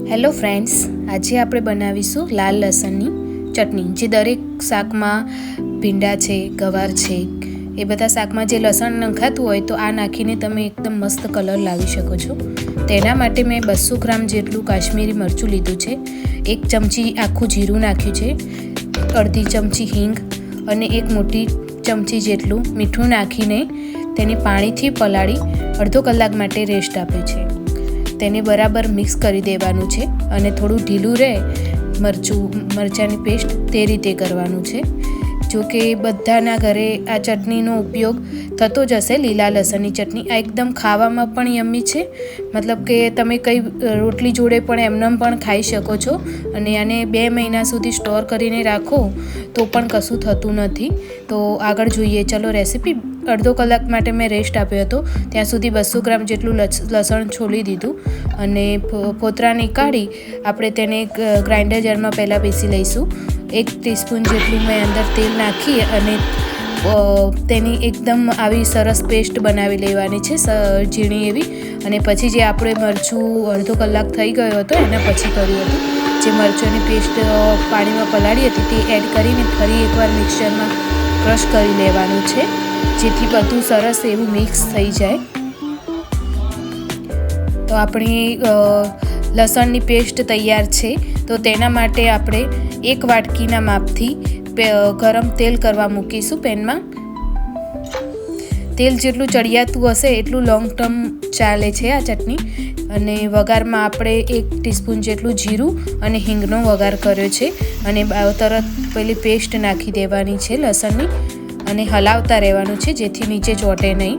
Hello friends, આજે આપણે બનાવીશું લાલ લસણની ચટણી, જે દરેક શાકમાં ભીંડા છે, ગવાર છે, એ બધા શાકમાં જે લસણ નખાતું હોય તો આ નાખીને તમે એકદમ મસ્ત કલર લાવી શકો છો. તેના માટે મેં 200 ગ્રામ જેટલું કાશ્મીરી મરચું લીધું છે, 1 ચમચી આખું જીરું નાખ્યું છે, અડધી ચમચી હિંગ અને 1 મોટી ચમચી જેટલું મીઠું નાખીને તેને પાણીથી પલાળી અડધો કલાક માટે રેસ્ટ આપ્યો છે. તેને બરાબર મિક્સ કરી દેવાનું છે અને થોડું ઢીલું રહે મરચાંની પેસ્ટ તે રીતે કરવાનું છે. જો કે બધાના ઘરે આ ચટણીનો ઉપયોગ થતો જ હશે, લીલા લસણની ચટણી. આ એકદમ ખાવામાં પણ યમ્મી છે, મતલબ કે તમે કંઈ રોટલી જોડે પણ એમનેમ પણ ખાઈ શકો છો અને આને 2 મહિના સુધી સ્ટોર કરીને રાખો તો પણ કશું થતું નથી. તો આગળ જોઈએ, ચલો રેસીપી. અડધો કલાક માટે મેં રેસ્ટ આપ્યો હતો. ત્યાં સુધી 200 ગ્રામ જેટલું લસણ છોલી દીધું અને ફોતરાને કાઢી આપણે તેને ગ્રાઇન્ડર જારમાં પહેલાં પીસી લઈશું. 1 ટીસ્પૂન જેટલું મેં અંદર તેલ નાખી અને તેની એકદમ આવી સરસ પેસ્ટ બનાવી લેવાની છે, ઝીણી એવી. અને પછી જે આપણે મરચું અડધો કલાક થઈ ગયો હતો એના પછી કર્યું હતું, જે મરચાંની પેસ્ટ પાણીમાં પલાળી હતી તે એડ કરીને ફરી એકવાર મિક્સરમાં ક્રશ કરી લેવાનું છે, જેથી બધું સરસ એવું મિક્સ થઈ જાય. તો આપણી લસણની પેસ્ટ તૈયાર છે. તો તેના માટે આપણે 1 વાટકીના માપથી ગરમ તેલ કરવા મૂકીશું પેનમાં. તેલ જેટલું ચડિયાતું હશે એટલું લોંગ ટર્મ ચાલે છે આ ચટણી. અને વઘારમાં આપણે 1 ટીસ્પૂન જેટલું જીરું અને હિંગનો વઘાર કર્યો છે અને તરત પેલી પેસ્ટ નાખી દેવાની છે લસણની અને હલાવતા રહેવાનું છે, જેથી નીચે ચોંટે નહીં.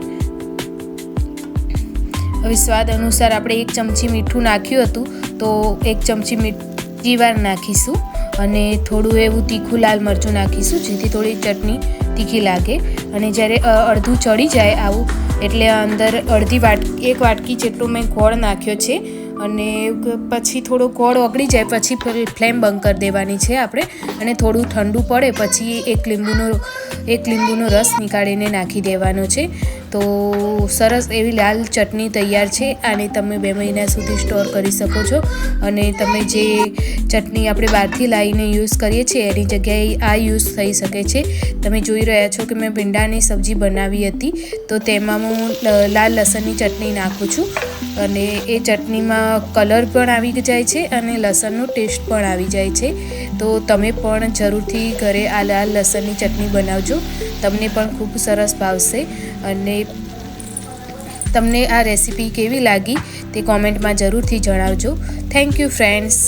હવે સ્વાદ અનુસાર આપણે 1 ચમચી મીઠું નાખ્યું હતું તો 1 ચમચી મીઠી વાર નાખીશું અને થોડું એવું તીખું લાલ મરચું નાખીશું, જેથી થોડી ચટણી તીખી લાગે. અને જ્યારે અડધું ચડી જાય આવું એટલે અંદર 1 વાટકી જેટલું મેં ગોળ નાખ્યો છે અને પછી થોડો ગોળ ઓગળી જાય પછી ફ્લેમ બંધ કરી દેવાની છે આપણે. અને થોડું ઠંડુ પડે પછી એક લીંબુનો રસ નીકાળીને નાખી દેવાનો છે. તો સરસ એવી લાલ ચટણી તૈયાર છે. આને તમે 2 મહિના સુધી સ્ટોર કરી શકો છો અને તમે જે ચટણી આપણે બહારથી લાવીને યુઝ કરીએ છીએ એની જગ્યાએ આ યુઝ થઈ શકે છે. તમે જોઈ રહ્યા છો કે મેં ભીંડાની સબ્જી બનાવી હતી, તો તેમાં હું લાલ લસણની ચટણી નાખું છું અને એ ચટણીમાં કલર પણ આવી જાય છે અને લસણનો ટેસ્ટ પણ આવી જાય છે. તો તમે પણ જરૂરથી ઘરે આ લાલ લસણની ચટણી બનાવજો, તમને પણ ખૂબ સરસ ભાવશે. અને તમને આ રેસીપી કેવી લાગી તે કોમેન્ટમાં જરૂરથી જણાવજો. Thank you friends.